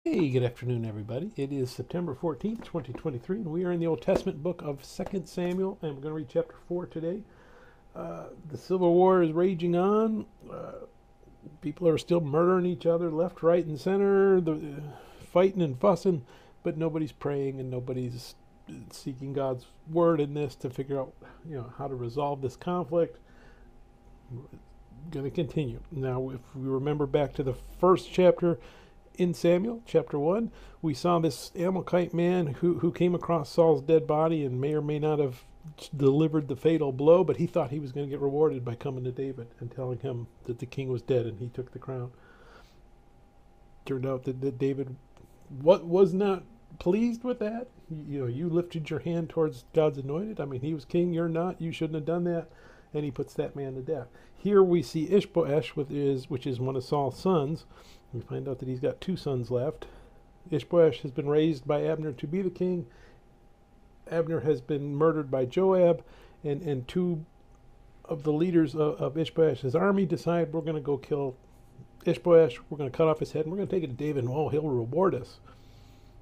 Hey, good afternoon, everybody. It is September 14th, 2023, and we are in the Old Testament book of 2 Samuel, and we're going to read chapter 4 today. The Civil War is raging on. People are still murdering each other left, right, and center, fighting and fussing, but nobody's praying and nobody's seeking God's word in this to figure out, how to resolve this conflict. Going to continue. Now, if we remember back to the first chapter, in Samuel, chapter 1, we saw this Amalekite man who came across Saul's dead body and may or may not have delivered the fatal blow, but he thought he was going to get rewarded by coming to David and telling him that the king was dead and he took the crown. Turned out that David was not pleased with that. You lifted your hand towards God's anointed. I mean, he was king, you're not. You shouldn't have done that. And he puts that man to death. Here we see Ishbosheth, which is one of Saul's sons. We find out that he's got two sons left. Ishbosheth has been raised by Abner to be the king. Abner has been murdered by Joab, and two of the leaders of Ishbosheth's army decide, we're going to go kill Ishbosheth, we're going to cut off his head, and we're going to take it to David, and he'll reward us.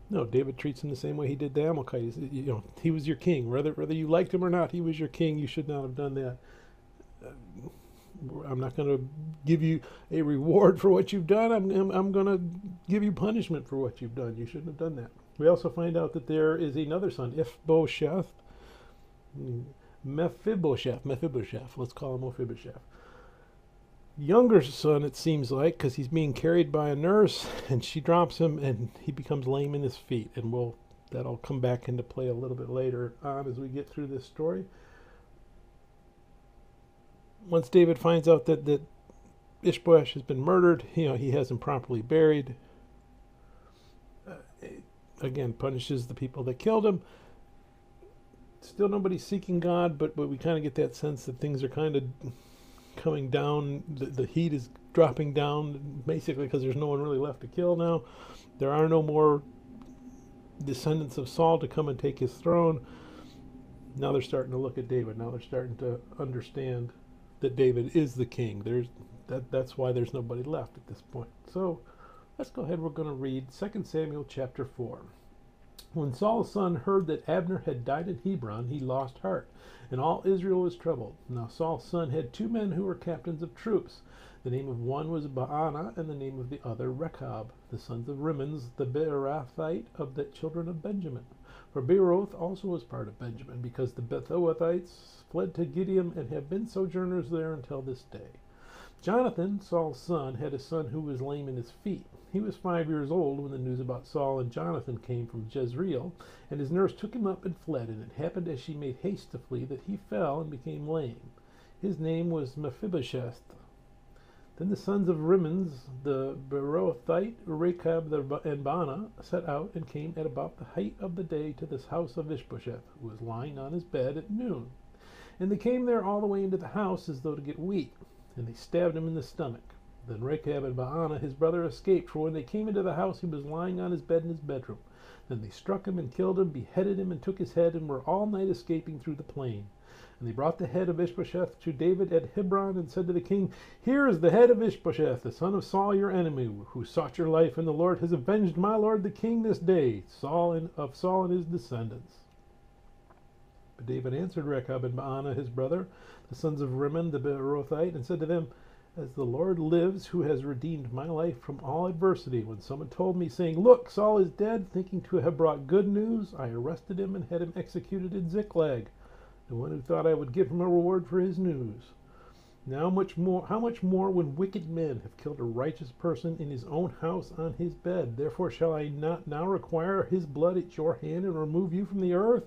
No, David treats him the same way he did the Amalekites. He was your king. Whether you liked him or not, he was your king. You should not have done that. I'm not going to give you a reward for what you've done. I'm going to give you punishment for what you've done. You shouldn't have done that. We also find out that there is another son, Mephibosheth. Let's call him Mephibosheth. Younger son, it seems like, because he's being carried by a nurse, and she drops him, and he becomes lame in his feet. And that'll come back into play a little bit later on as we get through this story. Once David finds out that Ishbosheth has been murdered, he has him properly buried. Again, punishes the people that killed him. Still nobody's seeking God, but we kind of get that sense that things are kind of coming down. The heat is dropping down, basically because there's no one really left to kill now. There are no more descendants of Saul to come and take his throne. Now they're starting to look at David. Now they're starting to understand that David is the king. That's why there's nobody left at this point. So let's go ahead. We're going to read 2 Samuel chapter 4. When Saul's son heard that Abner had died in Hebron, he lost heart, and all Israel was troubled. Now Saul's son had two men who were captains of troops. The name of one was Baanah, and the name of the other Rechab, the sons of Rimmon, the Beerothite of the children of Benjamin. For Beeroth also was part of Benjamin, because the Bethoathites fled to Gideon and have been sojourners there until this day. Jonathan, Saul's son, had a son who was lame in his feet. He was 5 years old when the news about Saul and Jonathan came from Jezreel, and his nurse took him up and fled, and it happened as she made haste to flee that he fell and became lame. His name was Mephibosheth. Then the sons of Rimmon, the Beerothite, Rechab and Baanah, set out and came at about the height of the day to this house of Ishbosheth, who was lying on his bed at noon. And they came there all the way into the house as though to get wheat, and they stabbed him in the stomach. Then Rechab and Baanah, his brother, escaped, for when they came into the house he was lying on his bed in his bedroom. Then they struck him and killed him, beheaded him, and took his head, and were all night escaping through the plain. And they brought the head of Ishbosheth to David at Hebron, and said to the king, Here is the head of Ishbosheth, the son of Saul your enemy, who sought your life, and the Lord has avenged my lord the king this day, of Saul and his descendants. But David answered Rechab and Baanah his brother, the sons of Rimmon the Beerothite, and said to them, As the Lord lives, who has redeemed my life from all adversity, when someone told me, saying, Look, Saul is dead, thinking to have brought good news, I arrested him and had him executed in Ziklag, the one who thought I would give him a reward for his news. Now how much more when wicked men have killed a righteous person in his own house on his bed? Therefore shall I not now require his blood at your hand and remove you from the earth?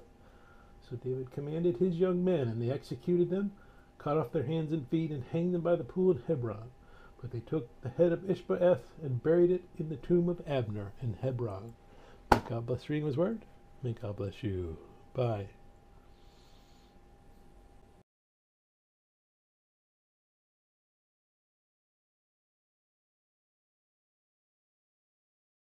So David commanded his young men, and they executed them, cut off their hands and feet, and hanged them by the pool in Hebron. But they took the head of Ishbosheth and buried it in the tomb of Abner in Hebron. May God bless reading his word. May God bless you. Bye.